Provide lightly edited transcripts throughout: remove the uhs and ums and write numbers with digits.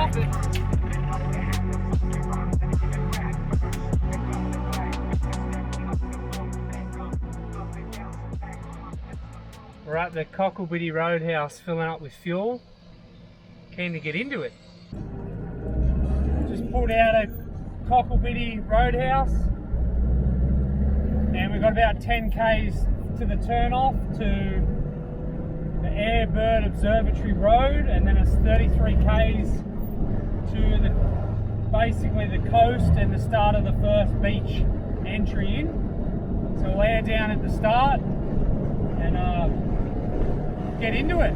up it. We're at the Cocklebiddy Roadhouse filling up with fuel. Keen to get into it. Just pulled out of Cocklebiddy Roadhouse and we've got about 10 k's to the turn off to the Air Bird Observatory Road, and then it's 33 k's to basically the coast and the start of the first beach entry in. So we'll air down at the start and get into it.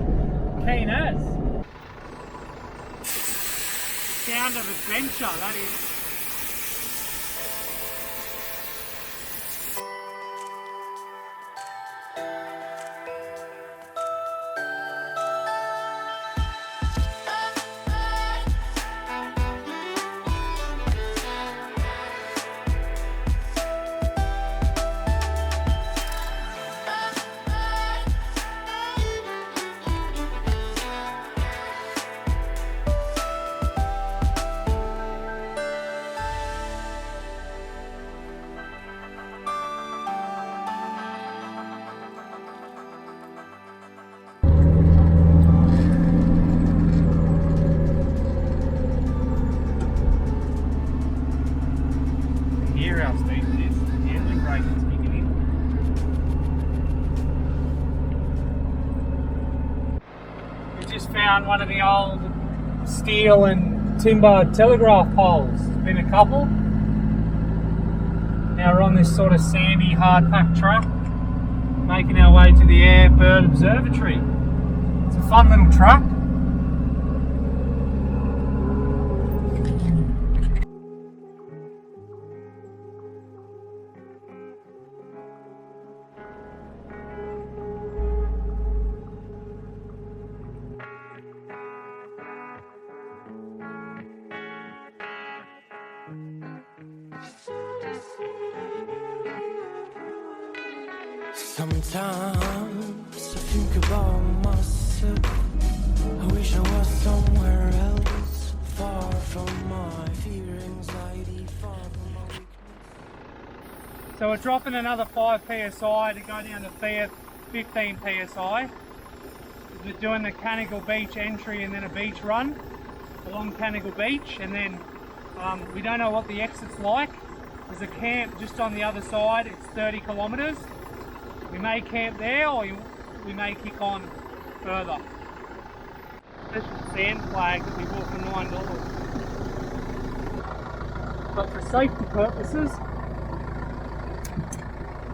Keen as. Sound of adventure, that is. Found one of the old steel and timber telegraph poles. There's been a couple. Now we're on this sort of sandy, hard packed track, making our way to the Air Bird Observatory. It's a fun little track. Sometimes I think about myself. I wish I was somewhere else, far from my fear, anxiety, far from my weakness. So we're dropping another 5 psi to go down to 15 psi. We're doing the Canagle Beach entry and then a beach run along Canagle Beach, and then we don't know what the exit's like. There's a camp just on the other side. It's 30 kilometres. We may camp there or we may kick on further. This is a sand flag that we bought for $9. But for safety purposes,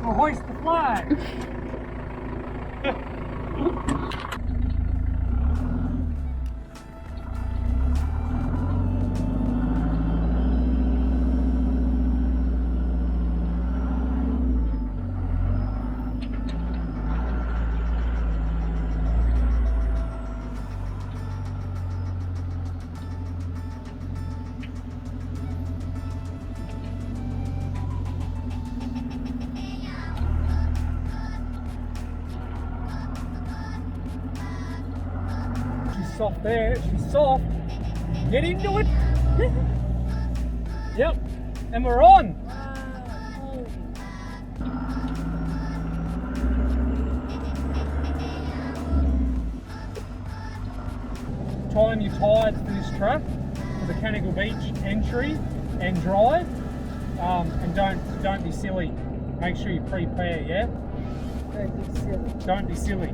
we'll hoist the flag. Soft there, she's soft. Get into it. Yep, and we're on. Time your tyres for this track, for the Canagle Beach entry and drive, and don't be silly. Make sure you prepare, yeah? Don't be silly. Don't be silly.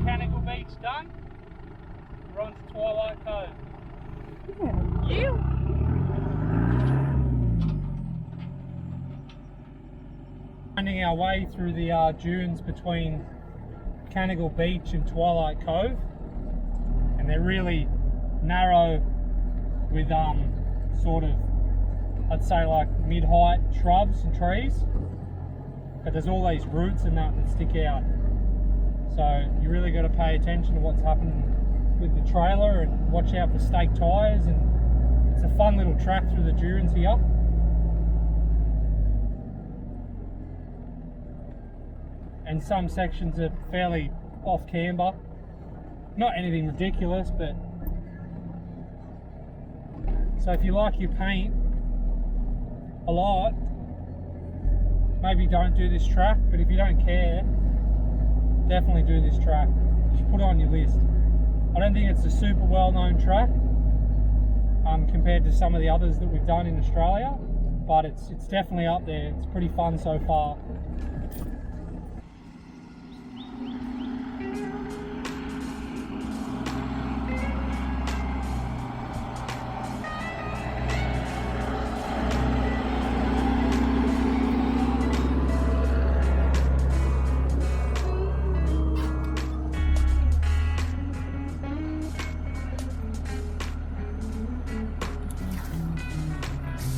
Canagle Beach done. We're on to Twilight Cove. Yeah. finding our way through the dunes between Canagle Beach and Twilight Cove, and they're really narrow with sort of, I'd say like mid-height shrubs and trees, but there's all these roots and that stick out, so you really got to pay attention to what's happening with the trailer and watch out for stake tyres, and it's a fun little track through the dunes here. And some sections are fairly off camber. Not anything ridiculous, but so if you like your paint a lot, maybe don't do this track, but if you don't care, definitely do this track. Just put it on your list. I don't think it's a super well-known track compared to some of the others that we've done in Australia, but it's definitely up there. It's pretty fun so far.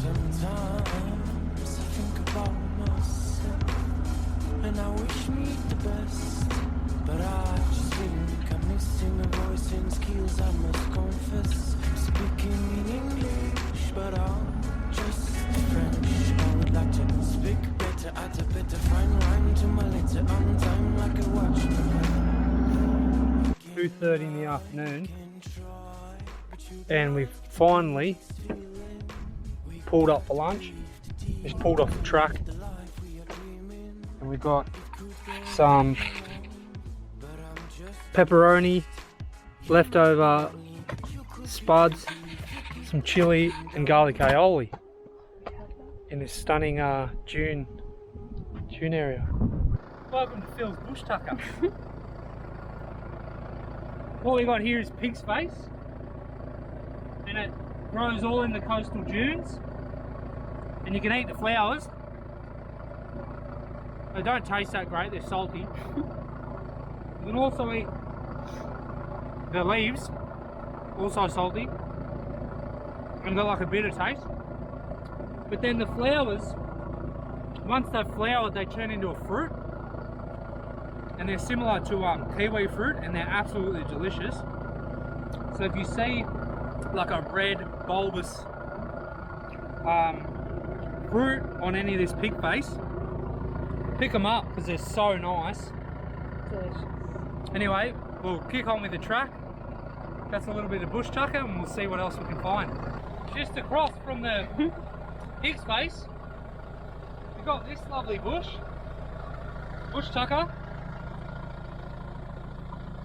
Sometimes I think about myself and I wish me the best, but I just think I'm missing a voice and skills, I must confess. Speaking in English, but I'm just French. I would like to speak better, add a better fine rhyme to my letter on time like a watch. 2:30 in the afternoon, and we've finally pulled up for lunch. Just pulled off the truck, and we got some pepperoni, leftover spuds, some chili and garlic aioli in this stunning dune area. Welcome to Phil's Bush Tucker. What we got here is pig's face, and it grows all in the coastal dunes, and you can eat the flowers. They don't taste that great, they're salty. You can also eat the leaves, also salty, and got like a bitter taste. But then the flowers, once they've flowered, they turn into a fruit, and they're similar to kiwi fruit, and they're absolutely delicious. So if you see like a red bulbous fruit on any of this pig face, pick them up because they're so nice. Delicious. Anyway, we'll kick on with the track. That's a little bit of bush tucker, and we'll see what else we can find. Just across from the pig's face, we've got this lovely bush tucker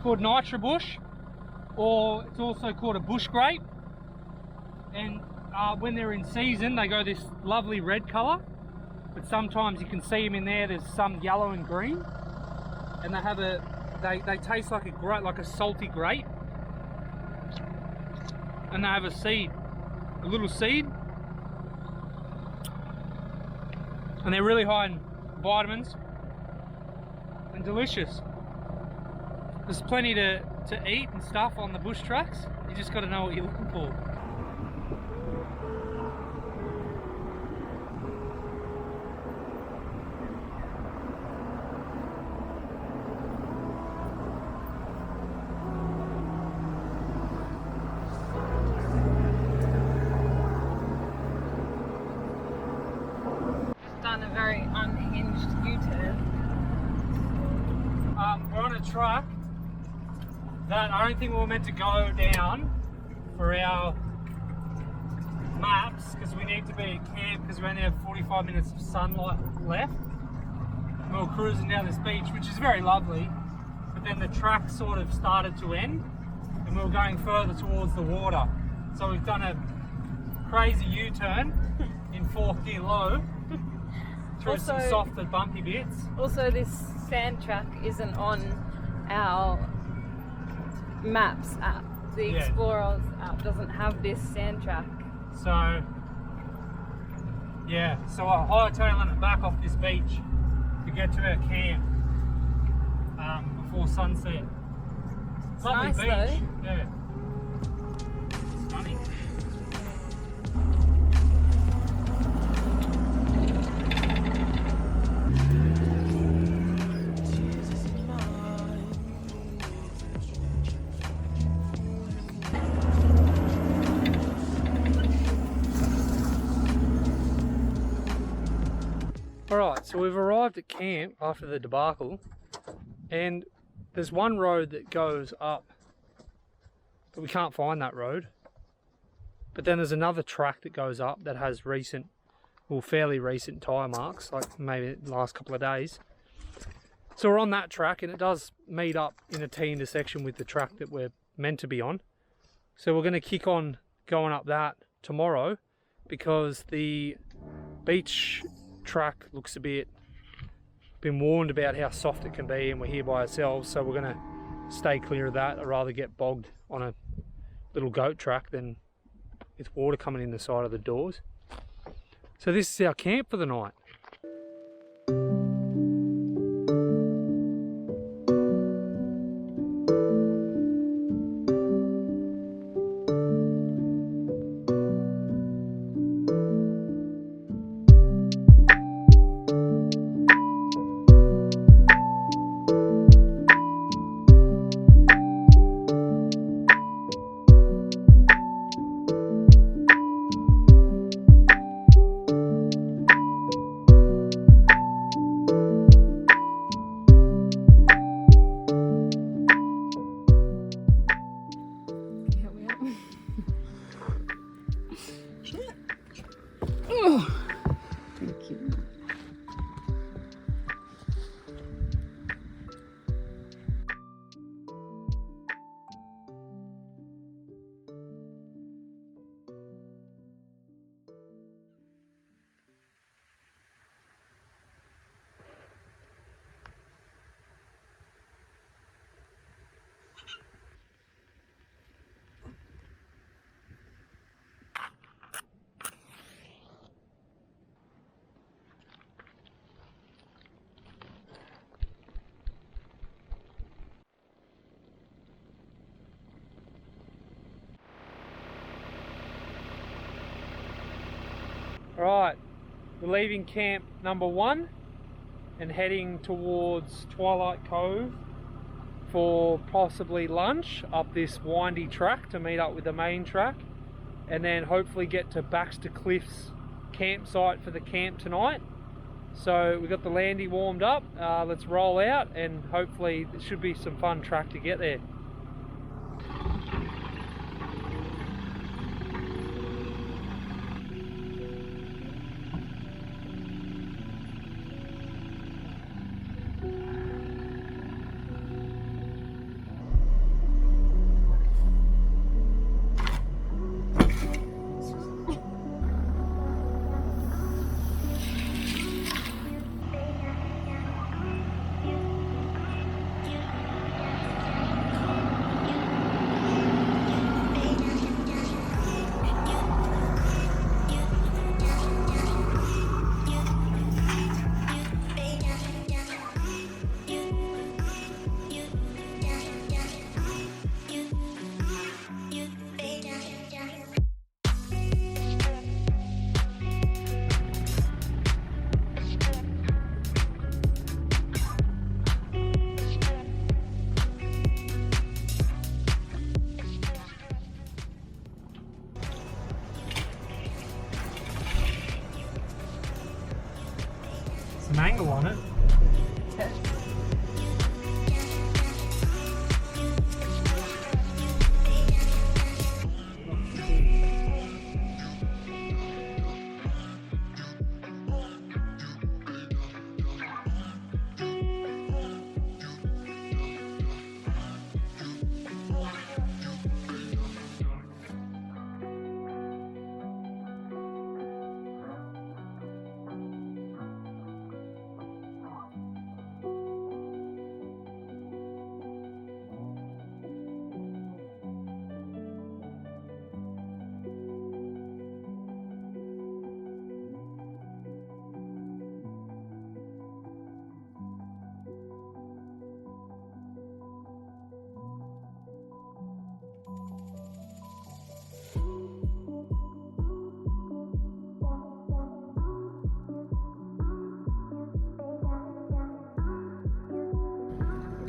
called nitra bush, or it's also called a bush grape. And when they're in season, they go this lovely red colour, but sometimes you can see them in there. There's some yellow and green, and they have they taste like a salty grape, and they have a little seed, and they're really high in vitamins and delicious. There's plenty to eat and stuff on the bush tracks. You just got to know what you're looking for. Just done a very unhinged U-turn. We're on a track that I don't think we were meant to go down for our maps, because we need to be at camp because we only have 45 minutes of sunlight left. We were cruising down this beach, which is very lovely, but then the track sort of started to end and we were going further towards the water. So we've done a crazy U-turn in 4th gear low through some soft and bumpy bits. Also, this sand track isn't on our maps app. The Explorers app doesn't have this sand track. So yeah, so I hightail it back off this beach, to get to our camp before sunset. Lovely nice beach. though. Yeah. Stunning. Alright, so we've arrived at camp after the debacle, and there's one road that goes up, but we can't find that road. But then there's another track that goes up that has recent, well, fairly recent tyre marks, like maybe the last couple of days. So we're on that track, and it does meet up in a T intersection with the track that we're meant to be on. So we're going to kick on going up that tomorrow, because the beach track looks a bit, been warned about how soft it can be, and we're here by ourselves, so we're going to stay clear of that. I'd rather get bogged on a little goat track than with water coming in the side of the doors. So this is our camp for the night. Right, we're leaving camp number 1 and heading towards Twilight Cove for possibly lunch up this windy track to meet up with the main track, and then hopefully get to Baxter Cliffs campsite for the camp tonight. So we've got the landy warmed up, let's roll out, and hopefully it should be some fun track to get there. Some angle on it.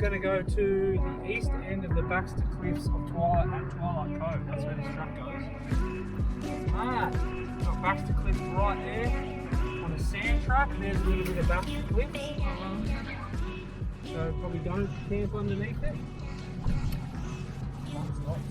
going to go to the east end of the Baxter Cliffs of Twilight at Twilight Cove. That's where this track goes. Got Baxter Cliffs right there on a sand track. There's a little bit of Baxter Cliffs. So probably don't camp underneath it. Lots.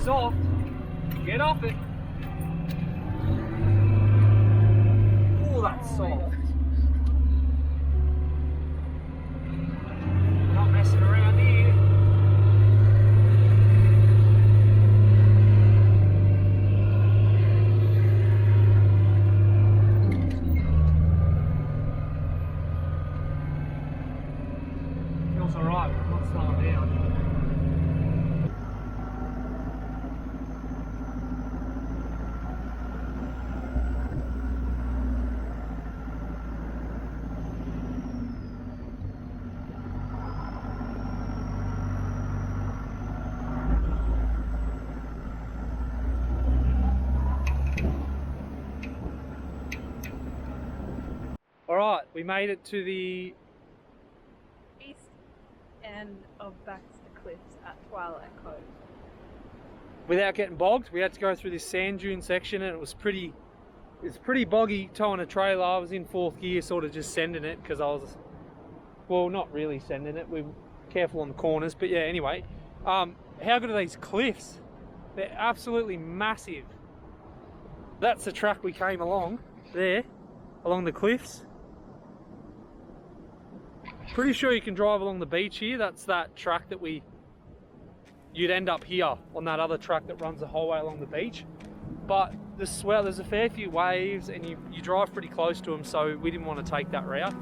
Soft. Get off it. Oh, that's soft. Not messing around here. Feels alright, but I'm not slowing down. Alright, we made it to the East end of Baxter Cliffs at Twilight Cove. without getting bogged. We had to go through this sand dune section and it was pretty boggy towing a trailer. I was in fourth gear, sort of just sending it because I was, well, not really sending it. We were careful on the corners, but yeah, anyway. How good are these cliffs? They're absolutely massive. That's the track we came along there, along the cliffs. Pretty sure you can drive along the beach here. That's that track that you'd end up here on that other track that runs the whole way along the beach. But there's a fair few waves and you drive pretty close to them, so we didn't want to take that route.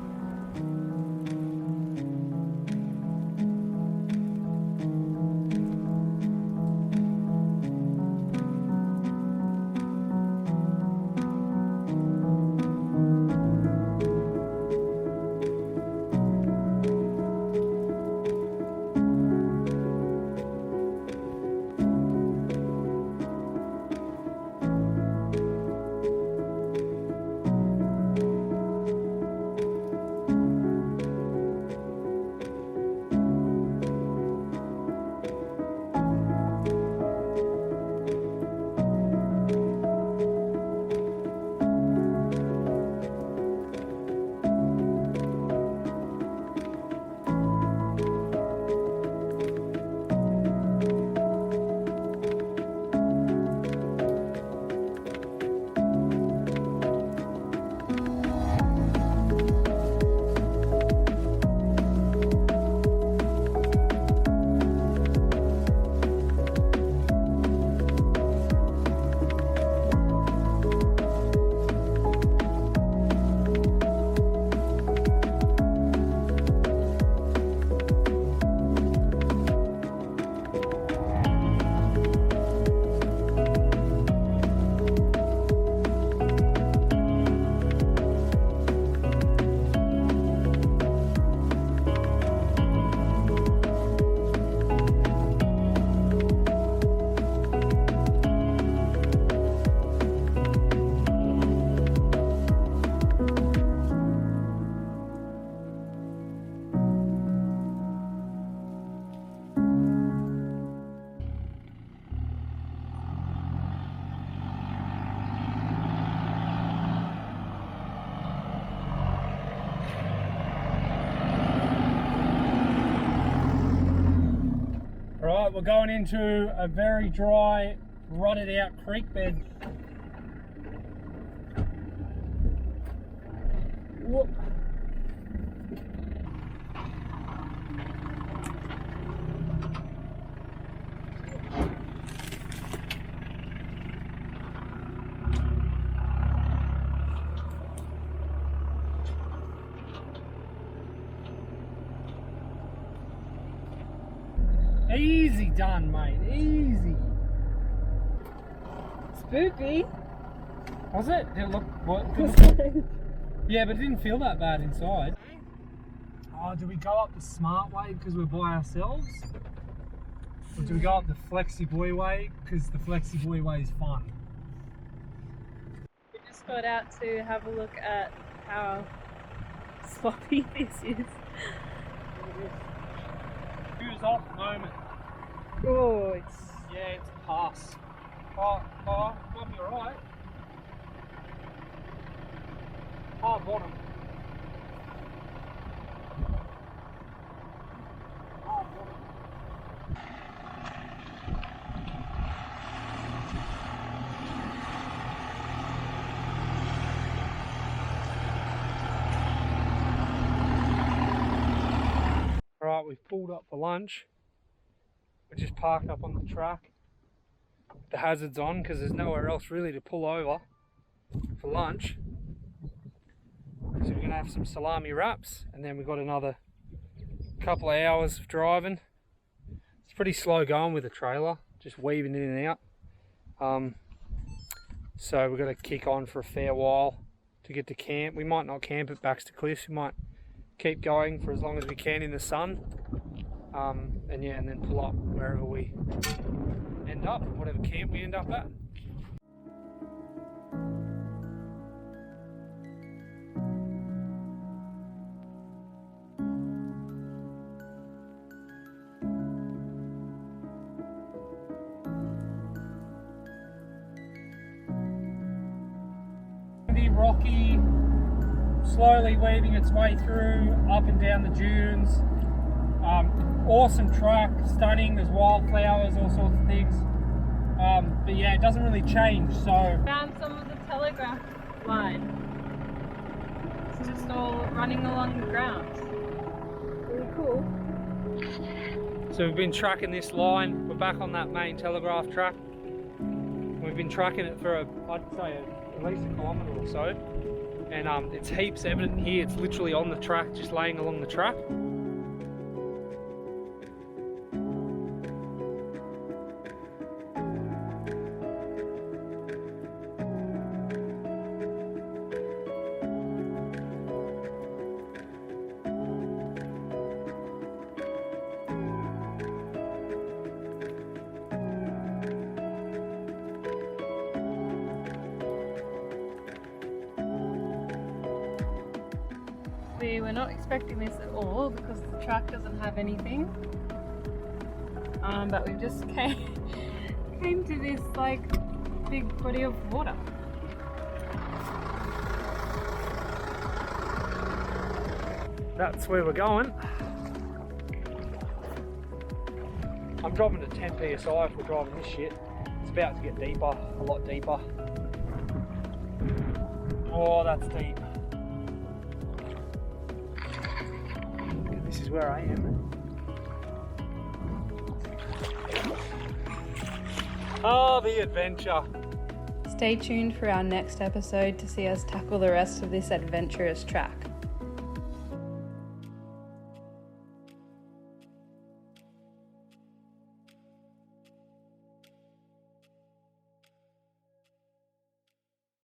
we're going into a very dry, rotted out creek bed. Whoop. Easy done, mate. Easy. Spooky. Was it? Did it look what? Yeah, but it didn't feel that bad inside. Oh, do we go up the smart way because we're by ourselves? Or do we go up the Flexi Boy way because the Flexi Boy way is fun? We just got out to have a look at how sloppy this is. Shoes off moment. Oh, it's Yeah, it's a pass. Oh, might be alright. Hard bottom. Hard bottom. Alright, we've pulled up for lunch. We're just parked up on the track. The hazards on because there's nowhere else really to pull over for lunch. So we're going to have some salami wraps and then we've got another couple of hours of driving. It's pretty slow going with the trailer, just weaving in and out. So we've got to kick on for a fair while to get to camp. We might not camp at Baxter Cliffs, we might keep going for as long as we can in the sun. And yeah, and then pull up wherever we end up, whatever camp we end up at. Rocky, slowly weaving its way through, up and down the dunes. Awesome track, stunning, there's wildflowers, all sorts of things. But yeah, it doesn't really change, so... Found some of the Telegraph line. It's just all running along the ground. Really cool. So we've been tracking this line, we're back on that main Telegraph track. We've been tracking it for, I'd say, at least a kilometre or so. And it's heaps evident here, it's literally on the track, just laying along the track. We were not expecting this at all because the track doesn't have anything. But we just came to this like big body of water. That's where we're going. I'm dropping to 10 psi if we're driving this shit. It's about to get deeper, a lot deeper. Oh, that's deep. This is where I am. Oh, the adventure. Stay tuned for our next episode to see us tackle the rest of this adventurous track.